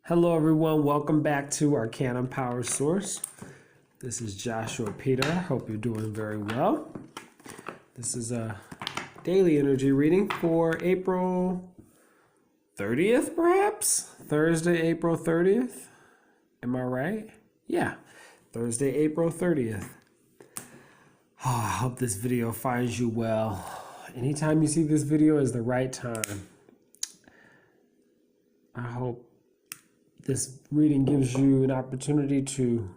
Hello everyone, welcome back to Arcanum Power Source. This is Joshua Peter. Hope you're doing very well. This is a daily energy reading for April 30th, perhaps? Thursday, April 30th. Am I right? Yeah, Thursday, April 30th. Oh, I hope this video finds you well. Anytime you see this video is the right time. I hope this reading gives you an opportunity to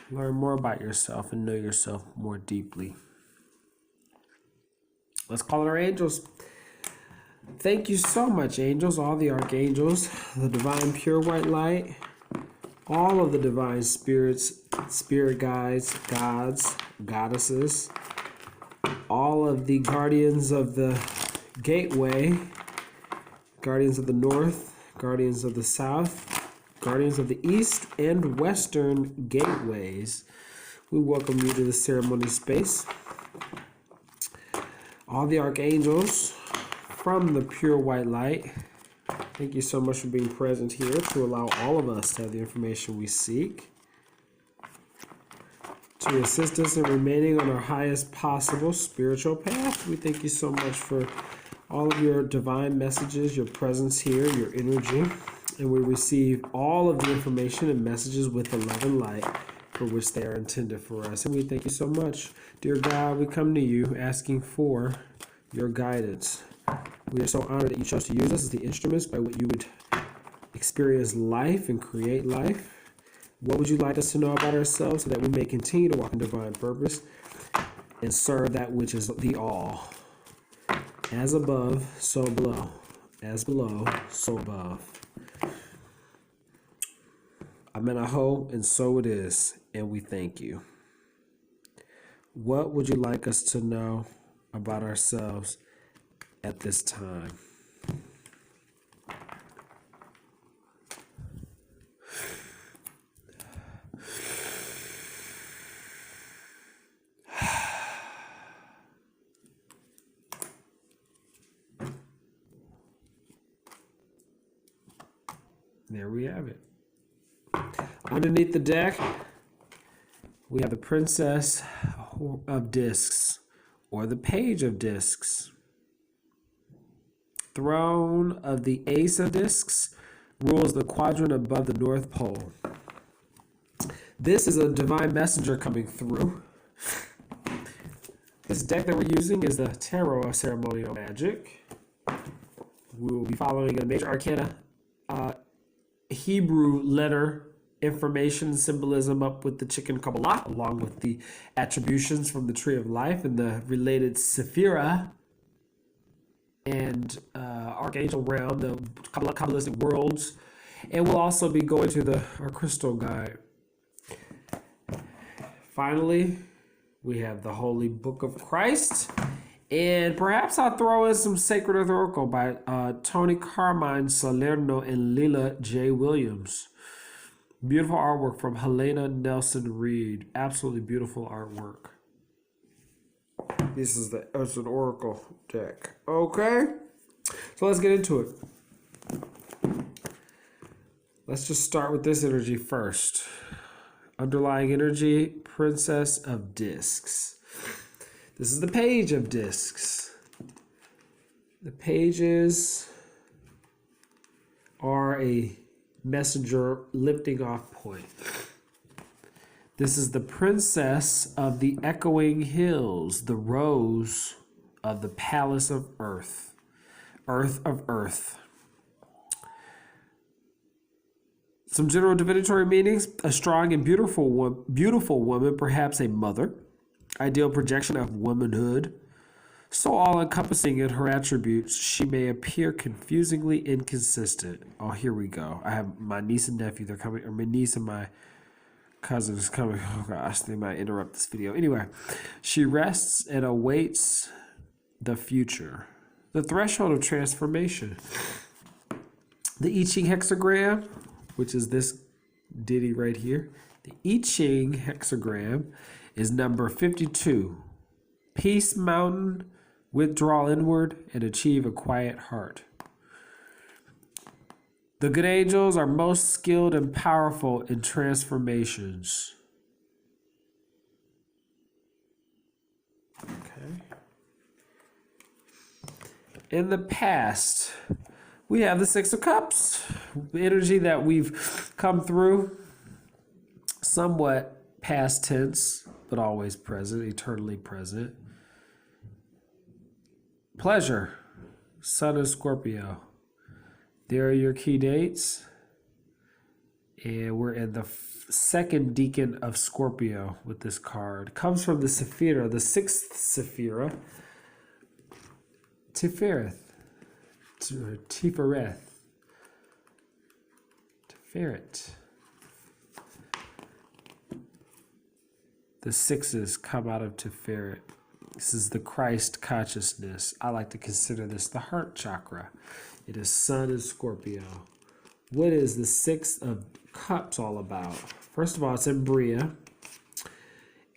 learn more about yourself and know yourself more deeply. Let's call it our angels. Thank you so much, angels, all the archangels, the divine pure white light, all of the divine spirits, spirit guides, gods, goddesses, all of the guardians of the gateway, guardians of the north, guardians of the south, guardians of the east and western gateways. We welcome you to the ceremony space. All the archangels from the pure white light, thank you so much for being present here to allow all of us to have the information we seek, to assist us in remaining on our highest possible spiritual path. We thank you so much for all of your divine messages, your presence here, your energy, and we receive all of the information and messages with the love and light for which they are intended for us. And we thank you so much. Dear God, we come to you asking for your guidance. We are so honored that you chose to use us as the instruments by which you would experience life and create life. What would you like us to know about ourselves so that we may continue to walk in divine purpose and serve that which is the all? As above, so below. As below, so above. Amenaho, and so it is, and we thank you. What would you like us to know about ourselves at this time? There we have it. Underneath the deck, we have the Princess of Discs, or the Page of Discs. Throne of the Ace of Discs rules the quadrant above the North Pole. This is a divine messenger coming through. This deck that we're using is the Tarot of Ceremonial Magic. We will be following a major arcana Hebrew letter information symbolism up with the chicken Kabbalah, along with the attributions from the Tree of Life and the related Sephira and Archangel realm, the Kabbalistic worlds. And we'll also be going to our crystal guide. Finally, we have the Holy Book of Christ. And perhaps I'll throw in some Sacred Oracle by Tony Carmine Salerno and Lila J. Williams. Beautiful artwork from Helena Nelson Reed. Absolutely beautiful artwork. This is it's an Oracle deck. Okay, so let's get into it. Let's just start with this energy first. Underlying energy, Princess of Discs. This is the Page of Discs. The pages are a messenger lifting off point. This is the Princess of the Echoing Hills, the Rose of the Palace of Earth, Earth of Earth. Some general divinatory meanings: a strong and beautiful woman, perhaps a mother. Ideal projection of womanhood. So all-encompassing in her attributes, she may appear confusingly inconsistent. Oh, here we go. I have my niece and nephew. They're coming, or my niece and my cousin is coming. Oh gosh, they might interrupt this video. Anyway, she rests and awaits the future. The threshold of transformation. The I Ching hexagram, which is this ditty right here. The I Ching hexagram is number 52. Peace Mountain, withdraw inward, and achieve a quiet heart. The good angels are most skilled and powerful in transformations. Okay. In the past, we have the Six of Cups, the energy that we've come through, somewhat past tense, but always present, eternally present. Pleasure, Sun and Scorpio. There are your key dates. And we're in the second decan of Scorpio with this card. Comes from the Sephira, the sixth Sephira, Tiferet. Tiferet. Tiferet. The sixes come out of Tiferet. This is the Christ consciousness. I like to consider this the heart chakra. It is Sun and Scorpio. What is the Six of Cups all about? First of all, it's in Bria.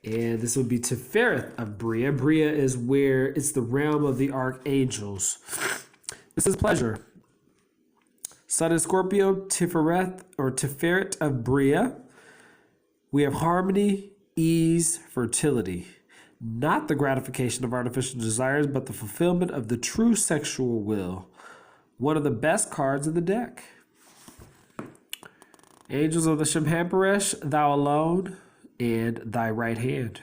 And this would be Tiferet of Bria. Bria is where it's the realm of the archangels. This is pleasure. Sun and Scorpio, Tiferet of Bria. We have harmony, ease, fertility. Not the gratification of artificial desires, but the fulfillment of the true sexual will. One of the best cards in the deck. Angels of the Shemhamparesh, thou alone, and thy right hand.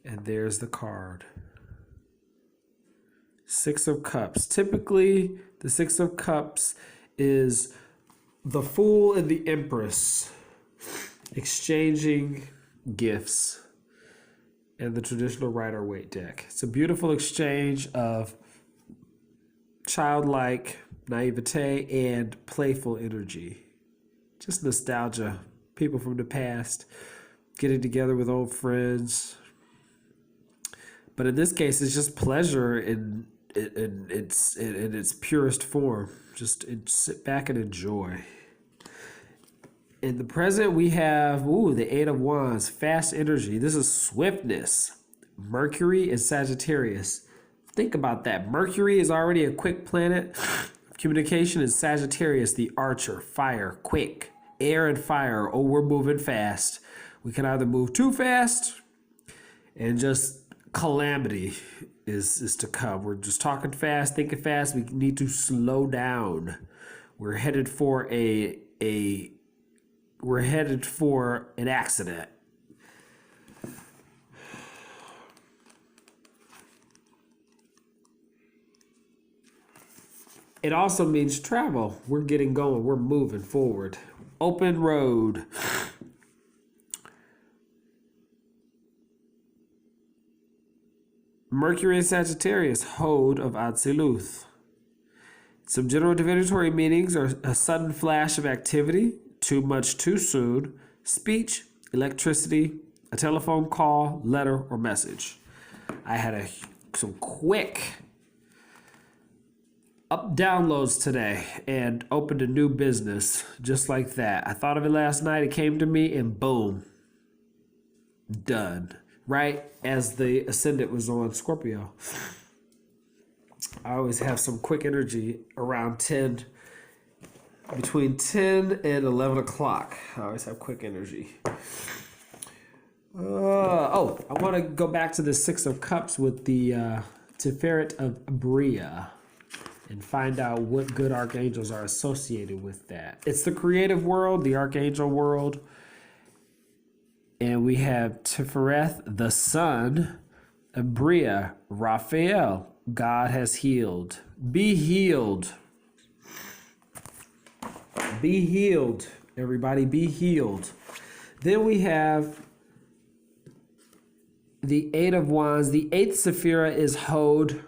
And there's the card. Six of Cups. Typically, the Six of Cups is the Fool and the Empress exchanging gifts and the traditional Rider-Waite deck. It's a beautiful exchange of childlike naivete and playful energy. Just nostalgia. People from the past getting together with old friends. But in this case, it's just pleasure in its purest form. Just sit back and enjoy. In the present, we have the Eight of Wands, fast energy. This is swiftness. Mercury and Sagittarius. Think about that. Mercury is already a quick planet of communication, and Sagittarius, the archer, fire, quick, air and fire. Oh, we're moving fast. We can either move too fast and just calamity is to come. We're just talking fast, thinking fast. We need to slow down. We're headed for an accident. It also means travel. We're getting going. We're moving forward. Open road. Mercury and Sagittarius, Hode of Atziluth. Some general divinatory meanings are a sudden flash of activity, too much too soon, speech, electricity, a telephone call, letter, or message. I had some quick downloads today and opened a new business just like that. I thought of it last night. It came to me and boom, done. Right as the ascendant was on Scorpio. I always have some quick energy around between 10 and 11 o'clock. I always have quick energy. I want to go back to the Six of Cups with the Tiferet of Bria and find out what good archangels are associated with that. It's the creative world, the archangel world. And we have Tiferet, the Sun, of Bria, Raphael, God has healed. Be healed. Be healed. Everybody be healed. Then we have the Eight of Wands. The eighth Sephira is Hode.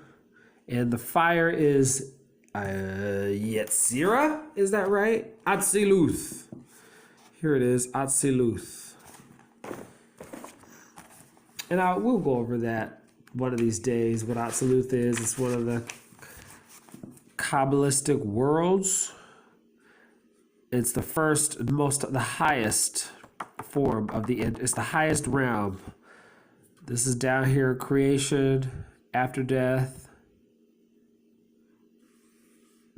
And the fire is Yetzirah. Is that right? Atziluth. Here it is, Atziluth. And we'll go over that one of these days, what Atziluth is. It's one of the Kabbalistic worlds. It's the the highest form of it's the highest realm. This is down here, creation, after death.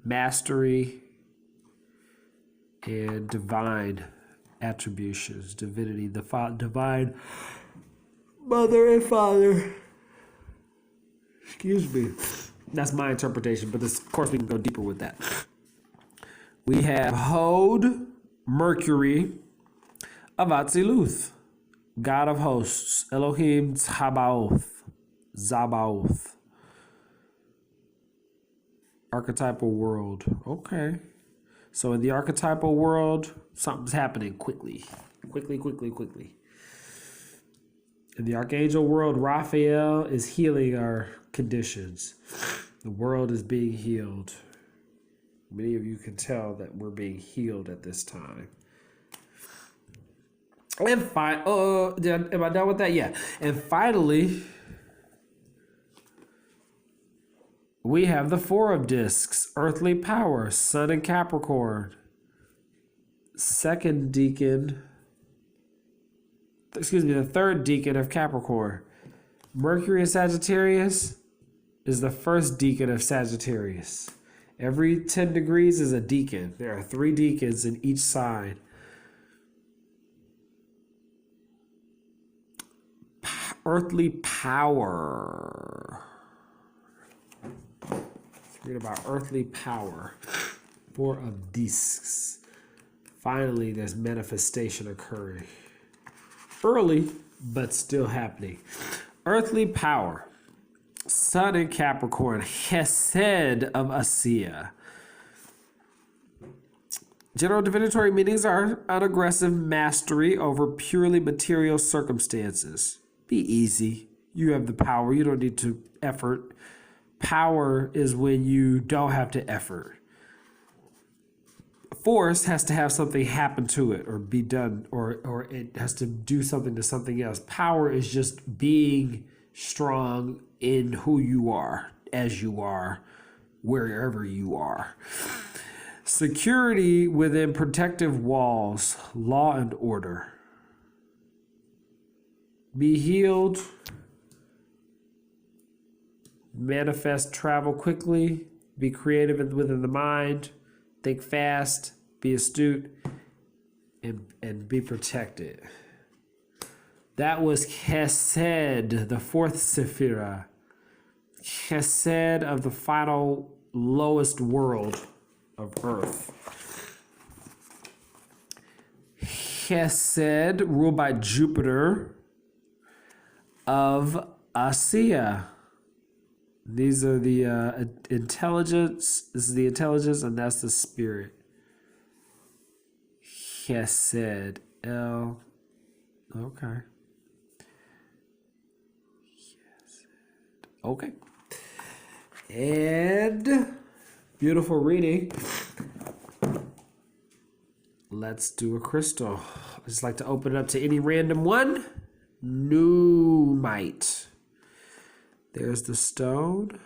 mastery, and divine attributions, divinity, the divine mother and father. Excuse me. That's my interpretation, but of course we can go deeper with that. We have Hod, Mercury of Atziluth, God of hosts, Elohim Zabaoth. Archetypal world. Okay. So in the archetypal world, something's happening quickly. Quickly. In the archangel world, Raphael is healing our conditions. The world is being healed. Many of you can tell that we're being healed at this time. And am I done with that? Yeah. And finally, we have the Four of Discs, earthly power, Sun and Capricorn. The third deacon of Capricorn. Mercury in Sagittarius is the first deacon of Sagittarius. Every 10 degrees is a deacon. There are 3 deacons in each sign. Earthly power. Let's read about earthly power. Four of Discs. Finally, there's manifestation occurring. Early, but still happening. Earthly power. Sun in Capricorn. Chesed of Asiya. General divinatory meanings are unaggressive mastery over purely material circumstances. Be easy. You have the power. You don't need to effort. Power is when you don't have to effort. Force has to have something happen to it or be done, or it has to do something to something else. Power is just being strong in who you are, as you are, wherever you are. Security within protective walls, law and order. Be healed. Manifest travel quickly. Be creative within the mind. Think fast, be astute, and be protected. That was Chesed, the fourth Sephirah. Chesed of the final lowest world of Earth. Chesed, ruled by Jupiter, of Asiya. These are the intelligence. This is the intelligence, and that's the spirit. Chesed. Okay. Chesed. Okay. And beautiful reading. Let's do a crystal. I just like to open it up to any random one. Numite. There's the stone.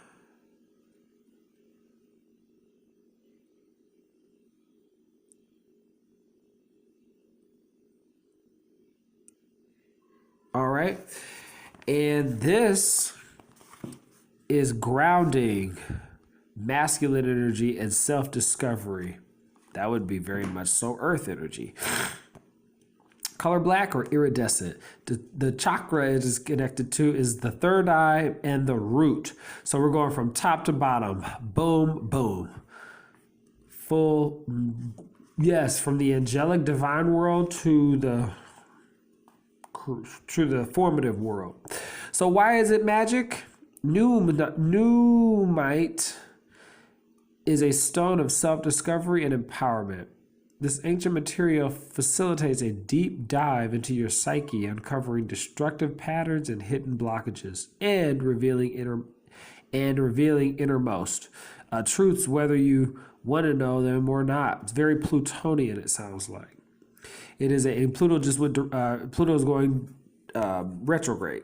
All right. And this is grounding, masculine energy, and self-discovery. That would be very much so earth energy. Color black or iridescent. The chakra it is connected to is the third eye and the root. So we're going from top to bottom. Boom, boom. Full, yes, from the angelic divine world to the formative world. So why is it magic? Numite is a stone of self-discovery and empowerment. This ancient material facilitates a deep dive into your psyche, uncovering destructive patterns and hidden blockages, and revealing innermost truths, whether you want to know them or not. It's very Plutonian, it sounds like. It is Pluto just went. Pluto's going retrograde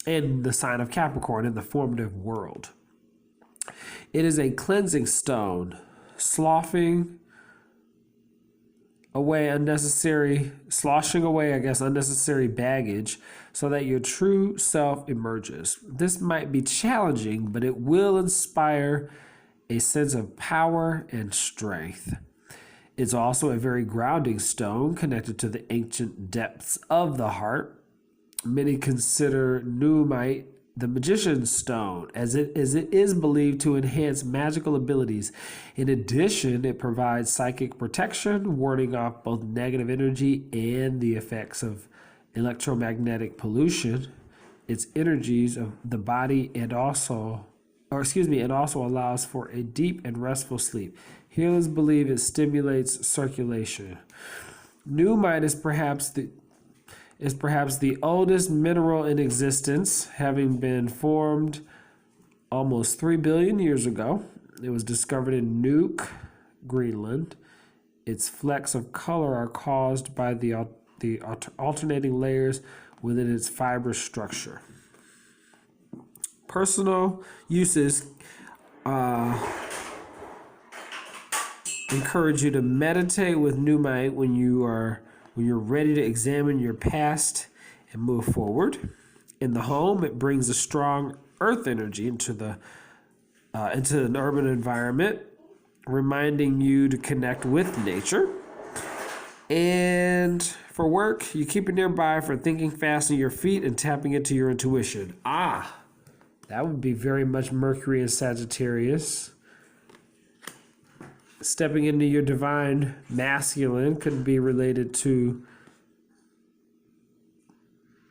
in the sign of Capricorn in the formative world. It is a cleansing stone, sloshing away unnecessary baggage so that your true self emerges. This might be challenging, but it will inspire a sense of power and strength. It's also a very grounding stone connected to the ancient depths of the heart. Many consider Nuumite the magician's stone, as it is believed to enhance magical abilities. In addition, it provides psychic protection, warding off both negative energy and the effects of electromagnetic pollution. Its energies of the body and also allows for a deep and restful sleep. Healers believe it stimulates circulation. Nuumite is perhaps the oldest mineral in existence, having been formed almost 3 billion years ago. It was discovered in Nuuk, Greenland. Its flecks of color are caused by the alternating layers within its fibrous structure. Personal uses encourage you to meditate with Nuumite when you're ready to examine your past and move forward. In the home, it brings a strong earth energy into an urban environment, reminding you to connect with nature. And for work, you keep it nearby for thinking fast on your feet and tapping into your intuition. That would be very much Mercury and Sagittarius. Stepping into your divine masculine could be related to,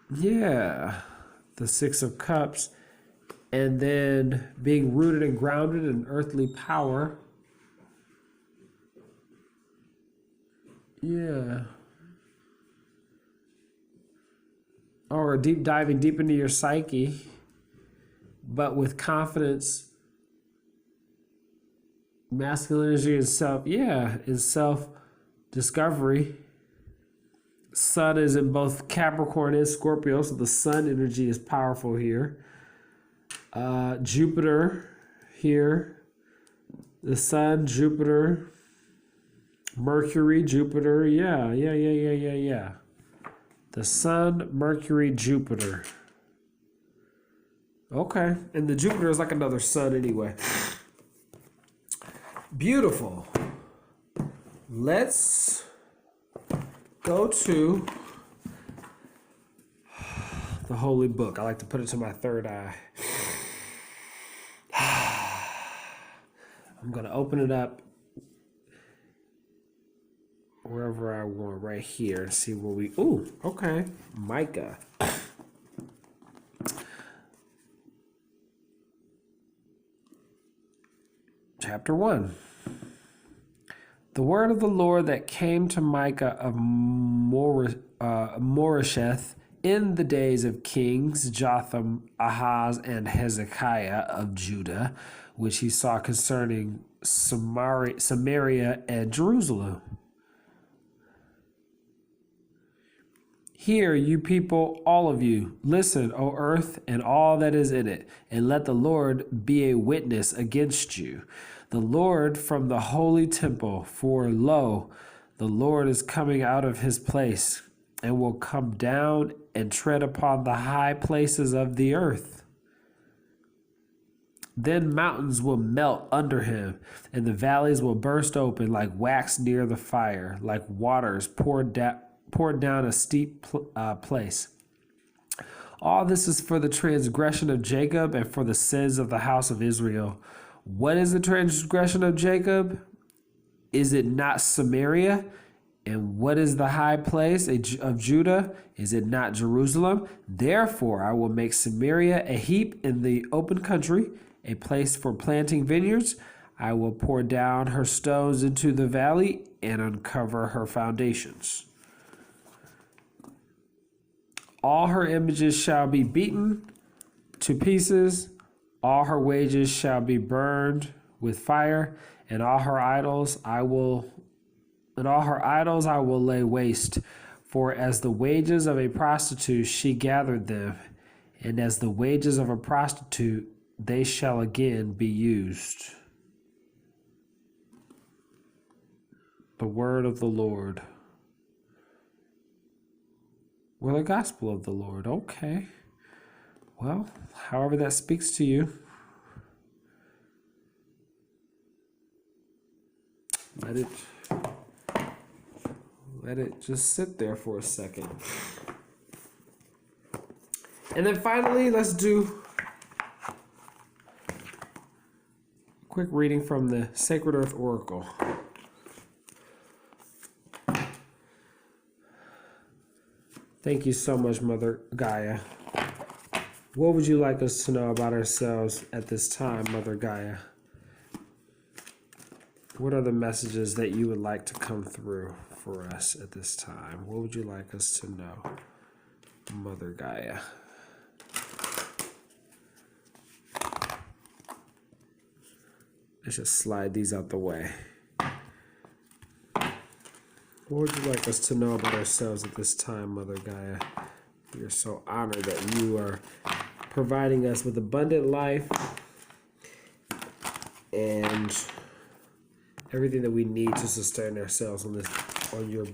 the Six of Cups. And then being rooted and grounded in earthly power. Yeah. Or diving deep into your psyche, but with confidence. Masculine energy is self-discovery. Sun is in both Capricorn and Scorpio, so the sun energy is powerful here. Jupiter here. The sun, Jupiter, Mercury, Jupiter. Yeah. The sun, Mercury, Jupiter. Okay, and the Jupiter is like another sun anyway. Beautiful. Let's go to the Holy Book. I like to put it to my third eye. I'm going to open it up wherever I want, right here, and see where we... Ooh, okay. Micah. Chapter 1. The word of the Lord that came to Micah of Moresheth in the days of kings Jotham, Ahaz, and Hezekiah of Judah, which he saw concerning Samaria and Jerusalem. Hear, you people, all of you. Listen, O earth, and all that is in it, and let the Lord be a witness against you. The Lord from the holy temple, for lo, the Lord is coming out of his place, and will come down and tread upon the high places of the earth. Then mountains will melt under him, and the valleys will burst open like wax near the fire, like waters poured down a steep place. All this is for the transgression of Jacob and for the sins of the house of Israel. What is the transgression of Jacob? Is it not Samaria? And what is the high place of Judah? Is it not Jerusalem? Therefore I will make Samaria a heap in the open country, a place for planting vineyards. I will pour down her stones into the valley and uncover her foundations. All her images shall be beaten to pieces. All her wages shall be burned with fire, and all her idols I will lay waste. For as the wages of a prostitute she gathered them, and as the wages of a prostitute they shall again be used. The word of the Lord. Well, the gospel of the Lord. Okay. Well, however that speaks to you. let it just sit there for a second. And then finally, let's do a quick reading from the Sacred Earth Oracle. Thank you so much, Mother Gaia. What would you like us to know about ourselves at this time, Mother Gaia? What are the messages that you would like to come through for us at this time? What would you like us to know, Mother Gaia? Let's just slide these out the way. What would you like us to know about ourselves at this time, Mother Gaia? We are so honored that you are providing us with abundant life and everything that we need to sustain ourselves on your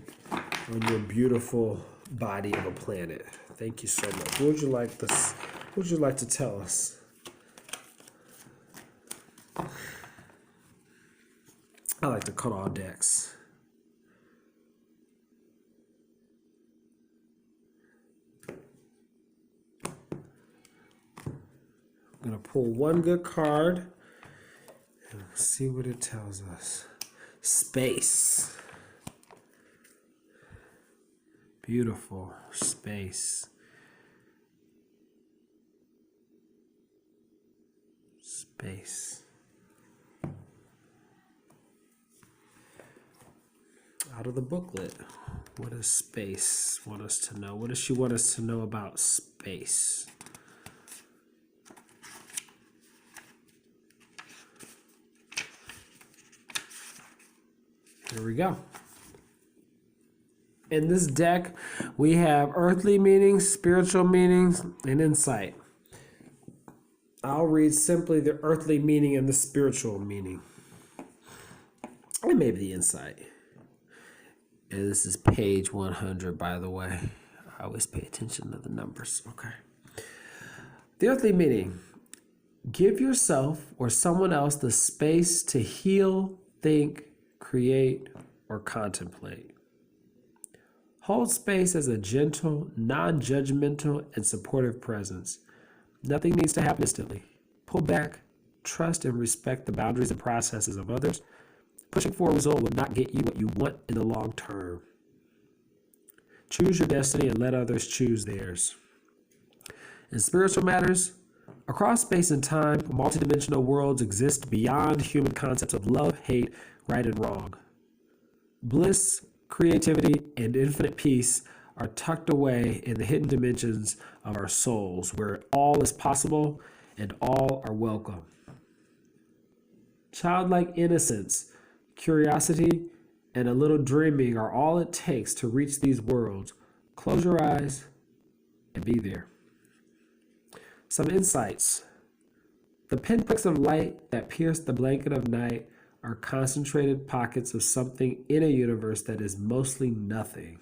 beautiful body of a planet. Thank you so much. What would you like to tell us? I like to cut all decks. I'm going to pull one good card and see what it tells us. Space. Beautiful. Space. Space. Out of the booklet. What does space want us to know? What does she want us to know about space? Here we go. In this deck, we have earthly meanings, spiritual meanings, and insight. I'll read simply the earthly meaning and the spiritual meaning. And maybe the insight. And this is page 100, by the way. I always pay attention to the numbers. Okay. The earthly meaning. Give yourself or someone else the space to heal, think, create, or contemplate. Hold space as a gentle, non-judgmental, and supportive presence. Nothing needs to happen instantly. Pull back, trust, and respect the boundaries and processes of others. Pushing for a result will not get you what you want in the long term. Choose your destiny and let others choose theirs. In spiritual matters, across space and time, multidimensional worlds exist beyond human concepts of love, hate, right and wrong. Bliss, creativity, and infinite peace are tucked away in the hidden dimensions of our souls, where all is possible and all are welcome. Childlike innocence, curiosity, and a little dreaming are all it takes to reach these worlds. Close your eyes and be there. Some insights. The pinpricks of light that pierce the blanket of night are concentrated pockets of something in a universe that is mostly nothing.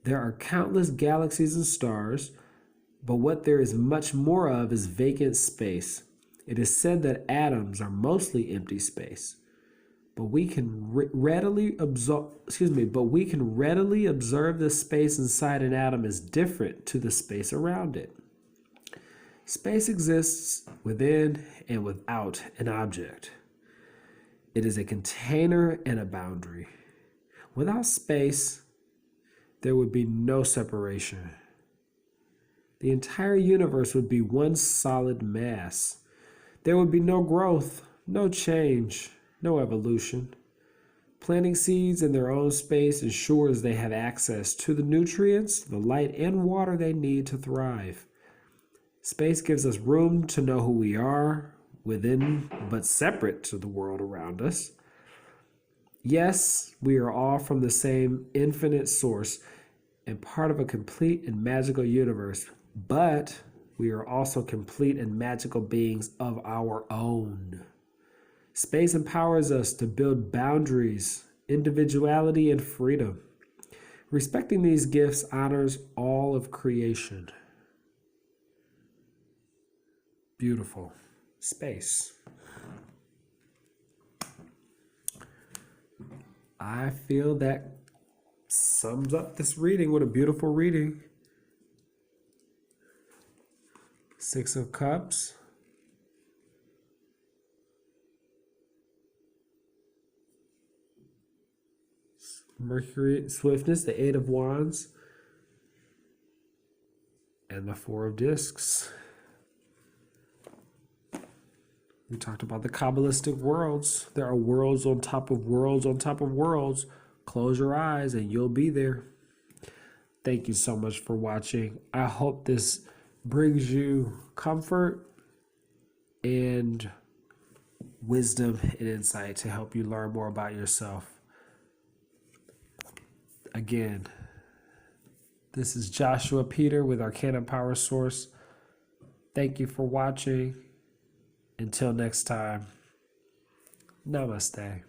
There are countless galaxies and stars, but what there is much more of is vacant space. It is said that atoms are mostly empty space, but we can readily observe the space inside an atom is different to the space around it. Space exists within and without an object. It is a container and a boundary. Without space, there would be no separation. The entire universe would be one solid mass. There would be no growth, no change, no evolution. Planting seeds in their own space ensures they have access to the nutrients, the light, and water they need to thrive. Space gives us room to know who we are, within but separate to the world around us. Yes, we are all from the same infinite source and part of a complete and magical universe, but we are also complete and magical beings of our own. Space empowers us to build boundaries, individuality, and freedom. Respecting these gifts honors all of creation. Beautiful. Space. I feel that sums up this reading. What a beautiful reading. Six of Cups. Mercury, swiftness, the Eight of Wands, and the Four of Discs. We talked about the Kabbalistic worlds. There are worlds on top of worlds on top of worlds. Close your eyes and you'll be there. Thank you so much for watching. I hope this brings you comfort and wisdom and insight to help you learn more about yourself. Again, this is Joshua Peter with Arcana Power Source. Thank you for watching. Until next time, namaste.